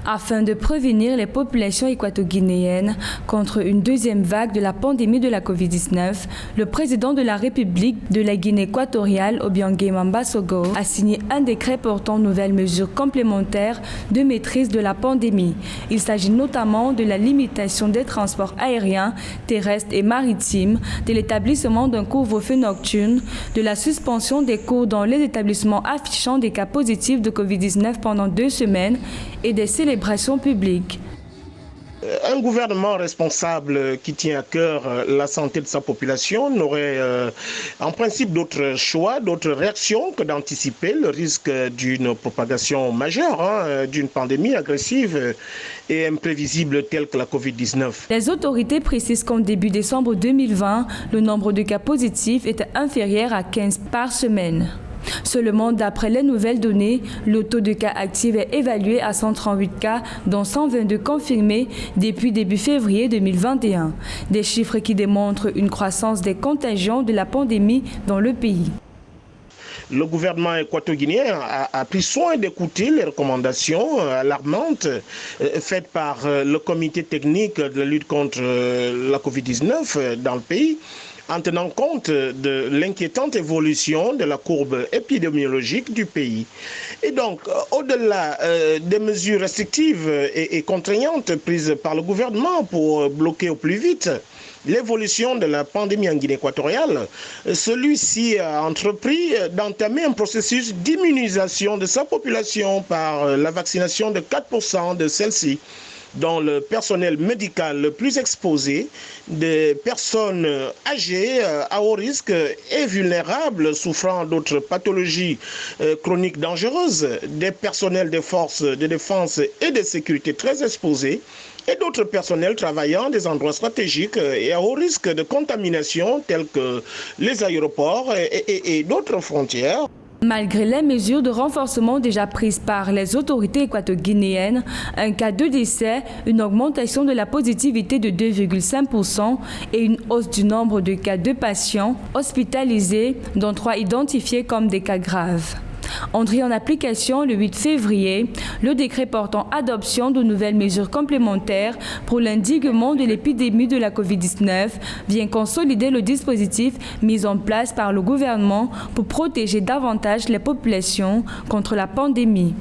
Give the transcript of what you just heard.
Afin de prévenir les populations équato-guinéennes contre une deuxième vague de la pandémie de la COVID-19, le président de la République de la Guinée équatoriale, Obiang Mbasogo, a signé un décret portant nouvelles mesures complémentaires de maîtrise de la pandémie. Il s'agit notamment de la limitation des transports aériens, terrestres et maritimes, de l'établissement d'un couvre-feu nocturne, de la suspension des cours dans les établissements affichant des cas positifs de COVID-19 pendant 2 semaines et des célébrations publiques. Un gouvernement responsable qui tient à cœur la santé de sa population n'aurait en principe d'autre choix, d'autres réactions que d'anticiper le risque d'une propagation majeure, d'une pandémie agressive et imprévisible telle que la COVID-19. Les autorités précisent qu'en début décembre 2020, le nombre de cas positifs était inférieur à 15 par semaine. Seulement, d'après les nouvelles données, le taux de cas actifs est évalué à 138 cas, dont 122 confirmés depuis début février 2021. Des chiffres qui démontrent une croissance des contagions de la pandémie dans le pays. Le gouvernement équato-guinéen a pris soin d'écouter les recommandations alarmantes faites par le comité technique de la lutte contre la COVID-19 dans le pays, en tenant compte de l'inquiétante évolution de la courbe épidémiologique du pays. Et donc, au-delà des mesures restrictives et contraignantes prises par le gouvernement pour bloquer au plus vite l'évolution de la pandémie en Guinée équatoriale, celui-ci a entrepris d'entamer un processus d'immunisation de sa population par la vaccination de 4% de celle-ci, dont le personnel médical le plus exposé, des personnes âgées, à haut risque et vulnérables souffrant d'autres pathologies chroniques dangereuses, des personnels des forces de défense et de sécurité très exposés, et d'autres personnels travaillant des endroits stratégiques et à haut risque de contamination tels que les aéroports et d'autres frontières. Malgré les mesures de renforcement déjà prises par les autorités équato-guinéennes, un cas de décès, une augmentation de la positivité de 2,5% et une hausse du nombre de cas de patients hospitalisés, dont 3 identifiés comme des cas graves. Entré en application le 8 février, le décret portant adoption de nouvelles mesures complémentaires pour l'endiguement de l'épidémie de la COVID-19 vient consolider le dispositif mis en place par le gouvernement pour protéger davantage les populations contre la pandémie.